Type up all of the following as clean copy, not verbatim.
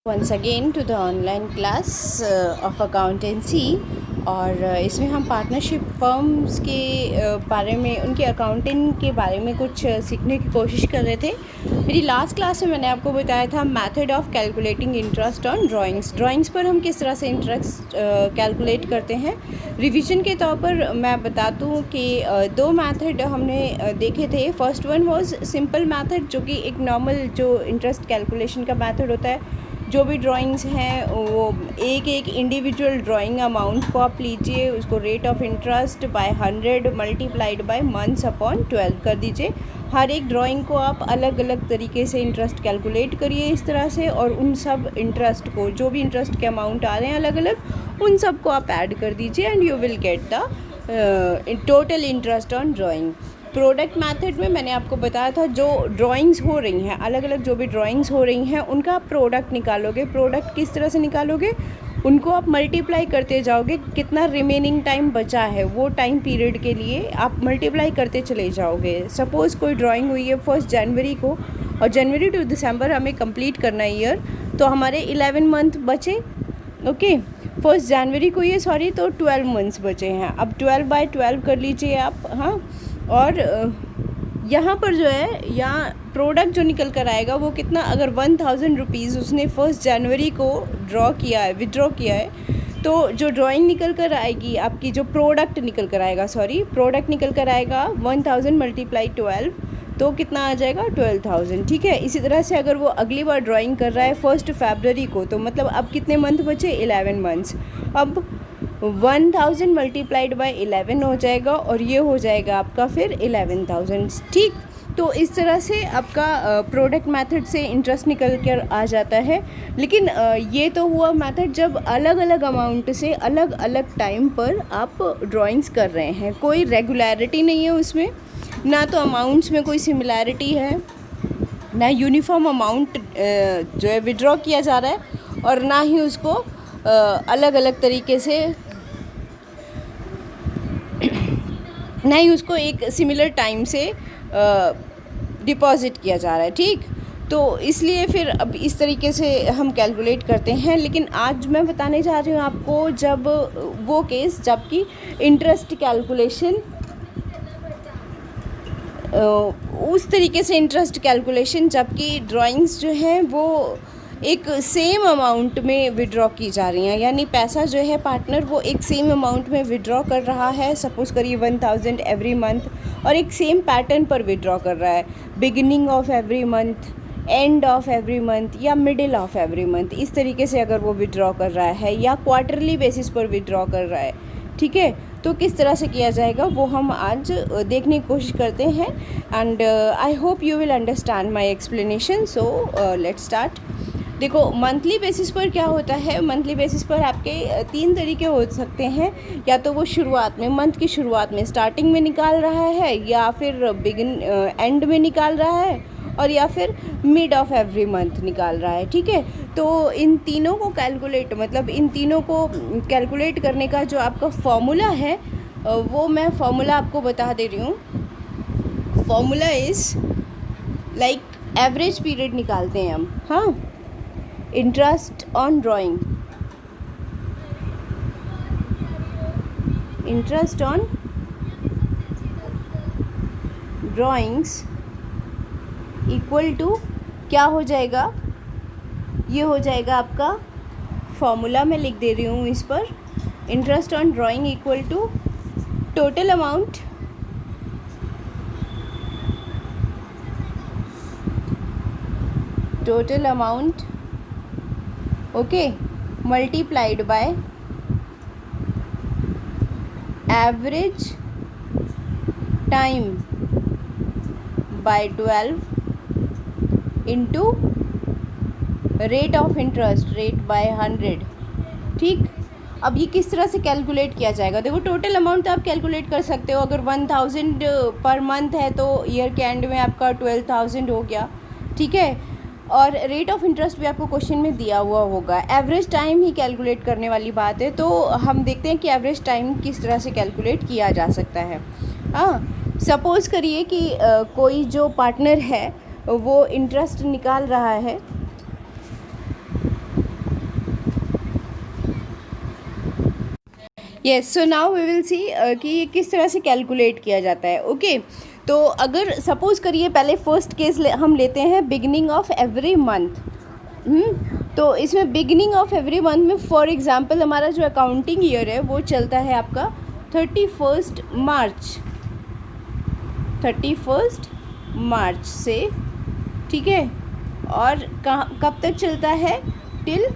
once again to the online class of accountancy और इसमें हम पार्टनरशिप फर्म्स के बारे में, उनके अकाउंटिंग के बारे में कुछ सीखने की कोशिश कर रहे थे। मेरी लास्ट क्लास में मैंने आपको बताया था method of calculating interest on drawings पर हम किस तरह से इंटरेस्ट कैलकुलेट करते हैं। रिवीजन के तौर पर मैं बता दूं कि दो मेथड हमने देखे थे। First one was simple method, जो कि एक नॉर्मल जो इंटरेस्ट कैलकुलेशन का मेथड होता है। जो भी ड्राइंग्स हैं वो एक इंडिविजुअल ड्राइंग अमाउंट को आप लीजिए, उसको rate of interest by 100 multiplied by months upon 12 कर दीजिए। हर एक ड्राइंग को आप अलग अलग तरीके से इंटरेस्ट कैलकुलेट करिए इस तरह से, और उन सब इंटरेस्ट को, जो भी इंटरेस्ट के अमाउंट आ रहे हैं अलग अलग, उन सब को आप ऐड कर दीजिए and you will get the total interest on drawing. Product method में मैंने आपको बताया था, जो ड्राइंग्स हो रही हैं अलग अलग, जो भी ड्राइंग्स हो रही हैं उनका आप प्रोडक्ट निकालोगे। प्रोडक्ट किस तरह से निकालोगे, उनको आप मल्टीप्लाई करते जाओगे, कितना रिमेनिंग टाइम बचा है वो टाइम पीरियड के लिए आप मल्टीप्लाई करते चले जाओगे। सपोज़ कोई ड्राइंग हुई है 1 जनवरी को और जनवरी टू दिसंबर हमें कंप्लीट करना है ईयर, तो हमारे 11 मंथ बचे। ओके, 1 जनवरी को ये तो 12 मंथ्स बचे हैं। अब 12/12 कर लीजिए आप, हाँ। और यहाँ पर जो है, यहाँ प्रोडक्ट जो निकल कर आएगा वो कितना, अगर 1000 रुपीज़ उसने 1 जनवरी को विड्रॉ किया है, तो जो ड्राइंग निकल कर आएगी आपकी, जो प्रोडक्ट निकल कर आएगा 1000 मल्टीप्लाई 12, तो कितना आ जाएगा 12,000। ठीक है, इसी तरह से अगर वो अगली बार ड्राइंग कर रहा है 1 फरवरी को, तो मतलब अब कितने मंथ बचे, 11 मंथ्स। अब 1000 मल्टीप्लाइड बाय 11 हो जाएगा और ये हो जाएगा आपका फिर 11,000। ठीक, तो इस तरह से आपका प्रोडक्ट मेथड से इंटरेस्ट निकल कर आ जाता है। लेकिन ये तो हुआ मेथड जब अलग अलग अमाउंट से अलग अलग टाइम पर आप ड्राइंग्स कर रहे हैं। कोई रेगुलरिटी नहीं है उसमें, ना तो अमाउंट्स में कोई सिमिलैरिटी है, ना यूनिफॉर्म अमाउंट जो है विड्रॉ किया जा रहा है, और ना ही उसको अलग अलग तरीके से, ना ही उसको एक सिमिलर टाइम से डिपॉजिट किया जा रहा है। ठीक, तो इसलिए फिर अब इस तरीके से हम कैलकुलेट करते हैं। लेकिन आज मैं बताने जा रही हूँ आपको जब वो केस जबकि इंटरेस्ट कैलकुलेशन उस तरीके से इंटरेस्ट कैलकुलेशन जबकि ड्राइंग्स जो हैं वो एक सेम अमाउंट में विड्रॉ की जा रही हैं, यानी पैसा जो है पार्टनर वो एक सेम अमाउंट में विड्रॉ कर रहा है। सपोज़ करिए 1000 एवरी मंथ, और एक सेम पैटर्न पर विड्रॉ कर रहा है, beginning of every month, end of every month या मिडिल ऑफ एवरी मंथ। इस तरीके से अगर वो विड्रॉ कर रहा है या क्वार्टरली बेसिस पर विड्रॉ कर रहा है, ठीक है, तो किस तरह से किया जाएगा वो हम आज देखने की कोशिश करते हैं। And I hope you will understand my explanation. So let's start. देखो, मंथली बेसिस पर क्या होता है, मंथली बेसिस पर आपके 3 तरीके हो सकते हैं। या तो वो शुरुआत में, मंथ की शुरुआत में, स्टार्टिंग में निकाल रहा है, या फिर एंड में निकाल रहा है, और या फिर मिड ऑफ एवरी मंथ निकाल रहा है। ठीक है, तो इन तीनों को कैलकुलेट करने का जो आपका फॉर्मूला है वो मैं फॉर्मूला आपको बता दे रही हूँ। Formula is like average period निकालते हैं हम, हाँ। Interest on drawing, interest on drawings equal to क्या हो जाएगा, ये हो जाएगा आपका फॉर्मूला मैं लिख दे रही हूँ इस पर। Interest on drawing equal to total amount okay, multiplied by average time by 12 into rate of interest, rate by 100। ठीक, अब ये किस तरह से कैलकुलेट किया जाएगा। देखो, टोटल अमाउंट आप कैलकुलेट कर सकते हो। अगर 1000 पर मंथ है तो ईयर के एंड में आपका 12,000 हो गया। ठीक है, और रेट ऑफ इंटरेस्ट भी आपको क्वेश्चन में दिया हुआ होगा। एवरेज टाइम ही कैलकुलेट करने वाली बात है, तो हम देखते हैं कि एवरेज टाइम किस तरह से कैलकुलेट किया जा सकता है। हाँ, सपोज़ करिए कि कोई जो पार्टनर है वो इंटरेस्ट निकाल रहा है yes, so now we will see कि ये किस तरह से कैलकुलेट किया जाता है। ओके, तो अगर सपोज़ करिए पहले फर्स्ट केस हम लेते हैं बिगिनिंग ऑफ एवरी मंथ। तो इसमें बिगिनिंग ऑफ एवरी मंथ में फॉर एग्जांपल हमारा जो अकाउंटिंग ईयर है वो चलता है आपका 31 मार्च, 31 मार्च से, ठीक है। और कब तक चलता है? टिल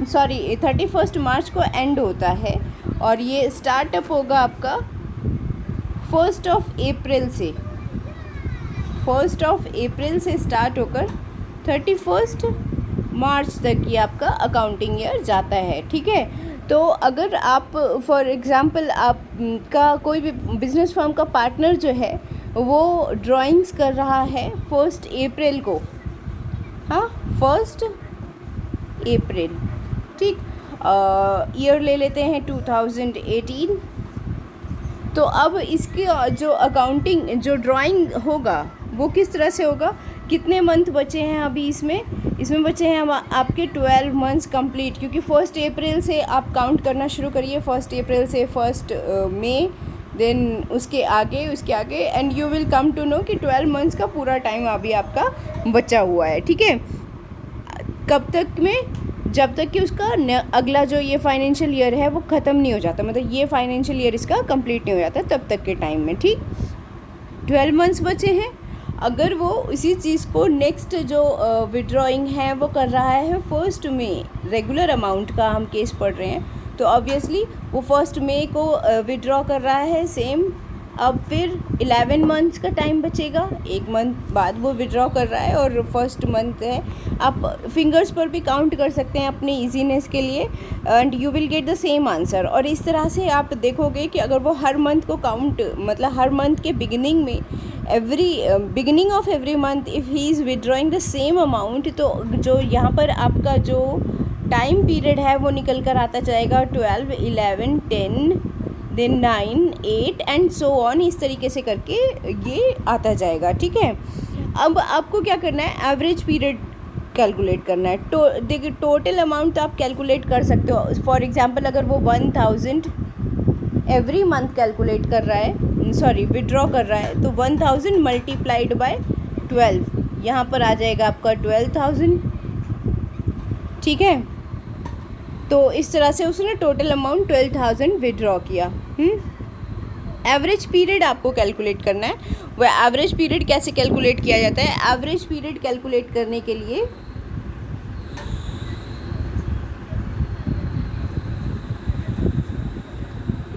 31 मार्च को एंड होता है, और ये स्टार्टअप होगा आपका 1 अप्रैल से, 1 अप्रैल से स्टार्ट होकर 31 मार्च तक ये आपका अकाउंटिंग ईयर जाता है, ठीक है। तो अगर आप फॉर एग्ज़ाम्पल आपका कोई भी बिजनेस फर्म का पार्टनर जो है वो ड्राइंग्स कर रहा है 1 अप्रैल को, हाँ 1 अप्रैल, ठीक। ईयर ले लेते हैं 2018। तो अब इसकी जो अकाउंटिंग जो ड्राइंग होगा वो किस तरह से होगा? कितने मंथ बचे हैं अभी इसमें बचे हैं आपके 12 मंथ्स कंप्लीट, क्योंकि 1 अप्रैल से आप काउंट करना शुरू करिए, 1 अप्रैल से 1 मई, देन उसके आगे and you will come to know कि 12 मंथ्स का पूरा टाइम अभी आपका बचा हुआ है, ठीक है। कब तक में? जब तक कि उसका अगला जो ये फाइनेंशियल ईयर है वो ख़त्म नहीं हो जाता, मतलब ये फाइनेंशियल ईयर इसका कंप्लीट नहीं हो जाता तब तक के टाइम में, ठीक। 12 मंथ्स बचे हैं। अगर वो इसी चीज़ को नेक्स्ट जो विड्रॉइंग है वो कर रहा है 1 मई, रेगुलर अमाउंट का हम केस पढ़ रहे हैं, तो ऑब्वियसली वो 1 मई को विड्रॉ कर रहा है सेम। अब फिर 11 मंथ्स का टाइम बचेगा, 1 मंथ बाद वो विड्रॉ कर रहा है और फर्स्ट मंथ है। आप फिंगर्स पर भी काउंट कर सकते हैं अपने इजीनेस के लिए, and you will get the same answer. और इस तरह से आप देखोगे कि अगर वो हर मंथ को काउंट, मतलब हर मंथ के बिगिनिंग में beginning of every month if he is withdrawing the same amount, तो जो यहाँ पर आपका जो टाइम पीरियड है वो निकल कर आता जाएगा 12, 11, 10, देन 9, 8 एंड सो ऑन, इस तरीके से करके ये आता जाएगा, ठीक है। अब आपको क्या करना है? एवरेज पीरियड कैलकुलेट करना है। देखिए टोटल अमाउंट आप कैलकुलेट कर सकते हो। फॉर एग्जांपल अगर वो 1000 एवरी मंथ कैलकुलेट कर रहा है, सॉरी विड्रॉ कर रहा है, तो 1000 मल्टीप्लाइड बाय 12, यहाँ पर आ जाएगा आपका 12,000, ठीक है। तो इस तरह से उसने टोटल अमाउंट 12,000 विड्रॉ किया। एवरेज पीरियड आपको कैलकुलेट करना है। वह एवरेज पीरियड कैसे कैलकुलेट किया जाता है? एवरेज पीरियड कैलकुलेट करने के लिए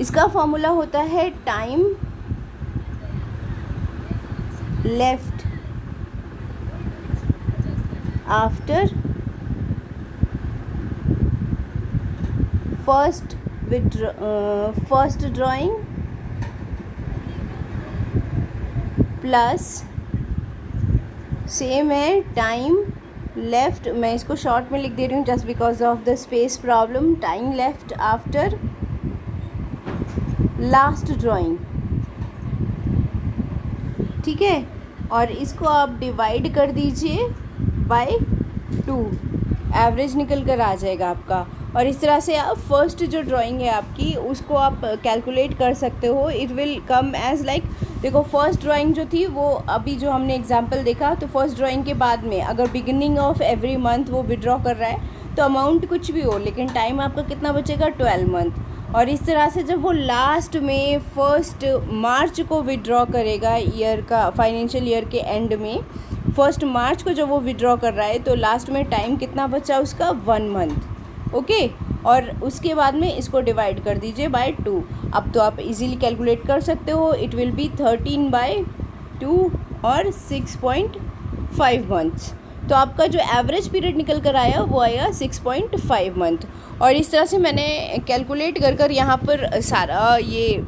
इसका फॉर्मूला होता है time left after first drawing plus same है टाइम लेफ्ट, मैं इसको शॉर्ट में लिख दे रही हूँ just because of the space problem, time left after last drawing, ठीक है। और इसको आप डिवाइड कर दीजिए बाय 2, एवरेज निकल कर आ जाएगा आपका। और इस तरह से आप फर्स्ट जो ड्राइंग है आपकी उसको आप कैलकुलेट कर सकते हो। It will come as like, देखो फर्स्ट ड्राइंग जो थी वो अभी जो हमने एग्जांपल देखा, तो फर्स्ट ड्राइंग के बाद में अगर बिगिनिंग ऑफ एवरी मंथ वो विड्रॉ कर रहा है तो अमाउंट कुछ भी हो, लेकिन टाइम आपका कितना बचेगा? 12 मंथ। और इस तरह से जब वो लास्ट में 1 मार्च को विड्रॉ करेगा, ईयर का फाइनेंशियल ईयर के एंड में 1 मार्च को जब वो विड्रॉ कर रहा है तो लास्ट में टाइम कितना बचा उसका? 1 मंथ, ओके। और उसके बाद में इसको डिवाइड कर दीजिए बाय 2। अब तो आप इजीली कैलकुलेट कर सकते हो, इट विल बी 13/2 और 6.5 मंथ्स। तो आपका जो एवरेज पीरियड निकल कर आया वो आया 6.5 मंथ। और इस तरह से मैंने कैलकुलेट कर यहाँ पर सारा ये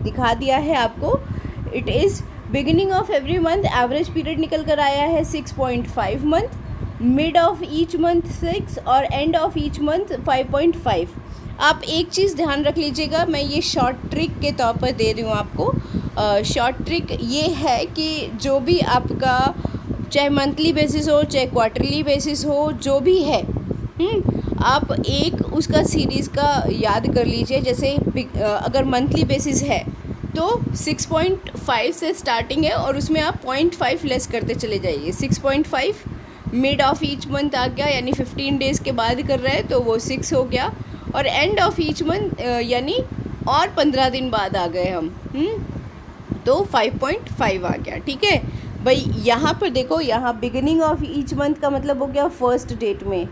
दिखा दिया है आपको। It is beginning of every month average period निकल कर आया है 6.5 month, mid of each month 6 और एंड ऑफ ईच मंथ 5.5। आप एक चीज़ ध्यान रख लीजिएगा, मैं ये शॉर्ट ट्रिक के तौर पर दे रही हूँ आपको। शॉर्ट ट्रिक ये है कि जो भी आपका चाहे मंथली बेसिस हो चाहे क्वार्टरली बेसिस हो, जो भी है आप एक उसका सीरीज़ का याद कर लीजिए। जैसे अगर मंथली बेसिस है तो 6.5 से स्टार्टिंग है और उसमें आप 0.5 लेस करते चले जाइए। 6.5 मिड ऑफ ईच मंथ आ गया, यानी 15 डेज़ के बाद कर रहे हैं तो वो 6 हो गया, और एंड ऑफ ईच मंथ यानी और 15 दिन बाद आ गए हम, तो 5.5 आ गया। ठीक है भाई, यहाँ पर देखो, यहाँ बिगिनिंग ऑफ ईच मंथ का मतलब हो गया फर्स्ट डेट में,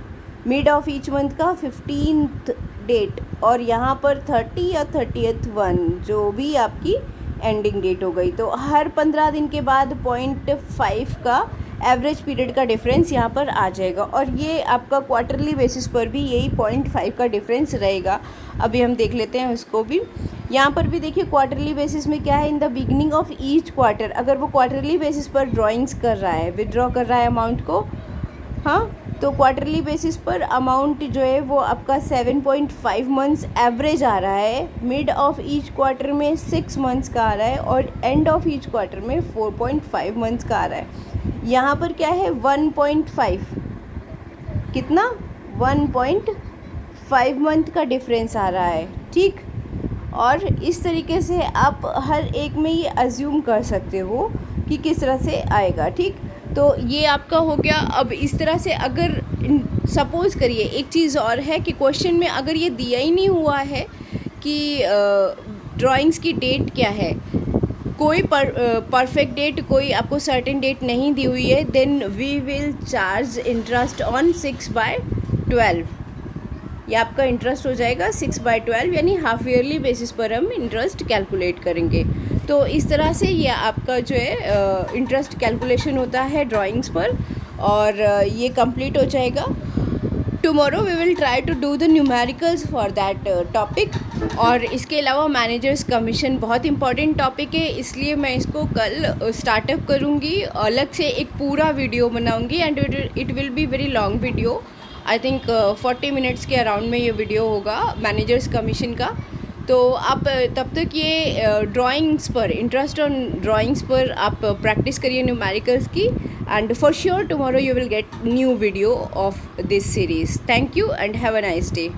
मिड ऑफ ईच मंथ का 15th डेट, और यहाँ पर 30 या 30th वन जो भी आपकी एंडिंग डेट हो गई। तो हर 15 दिन के बाद 0.5 का एवरेज पीरियड का डिफरेंस यहाँ पर आ जाएगा, और ये आपका क्वार्टरली बेसिस पर भी यही 0.5 का डिफरेंस रहेगा। अभी हम देख लेते हैं उसको भी। यहाँ पर भी देखिए क्वार्टरली बेसिस में क्या है, in the beginning of each quarter, अगर वो क्वार्टरली बेसिस पर ड्राइंग्स कर रहा है, विदड्रॉ कर रहा है अमाउंट को, हाँ, तो क्वार्टरली बेसिस पर अमाउंट जो है वो आपका 7.5 मंथ्स एवरेज आ रहा है, मिड ऑफ ईच क्वार्टर में 6 मंथ्स का आ रहा है, और एंड ऑफ ईच क्वार्टर में 4.5 मंथ्स का आ रहा है। यहाँ पर क्या है 1.5, कितना 1.5 मंथ का डिफरेंस आ रहा है। ठीक, और इस तरीके से आप हर एक में ये अज्यूम कर सकते हो कि किस तरह से आएगा। ठीक, तो ये आपका हो गया। अब इस तरह से अगर सपोज़ करिए, एक चीज़ और है कि क्वेश्चन में अगर ये दिया ही नहीं हुआ है कि ड्राइंग्स की डेट क्या है, कोई परफेक्ट डेट, कोई आपको सर्टेन डेट नहीं दी हुई है, then we will charge interest on 6/12। ये आपका इंटरेस्ट हो जाएगा 6/12, यानी हाफ ईयरली बेसिस पर हम इंटरेस्ट कैलकुलेट करेंगे। तो इस तरह से ये आपका जो है इंटरेस्ट कैलकुलेशन होता है ड्राइंग्स पर, और ये कंप्लीट हो जाएगा। Tomorrow we will try to do the numericals for that topic. और इसके अलावा मैनेजर्स कमीशन बहुत इंपॉर्टेंट टॉपिक है, इसलिए मैं इसको कल स्टार्टअप करूँगी, अलग से एक पूरा वीडियो बनाऊँगी, and it will be very long video. I think 40 minutes के अराउंड में ये वीडियो होगा मैनेजर्स कमीशन का। तो आप तब तक ये ड्राइंग्स पर, इंटरेस्ट ऑन ड्राइंग्स पर आप प्रैक्टिस करिए न्यूमेरिकल्स की, and for sure tomorrow you will get new video of this series. Thank you and have a nice day.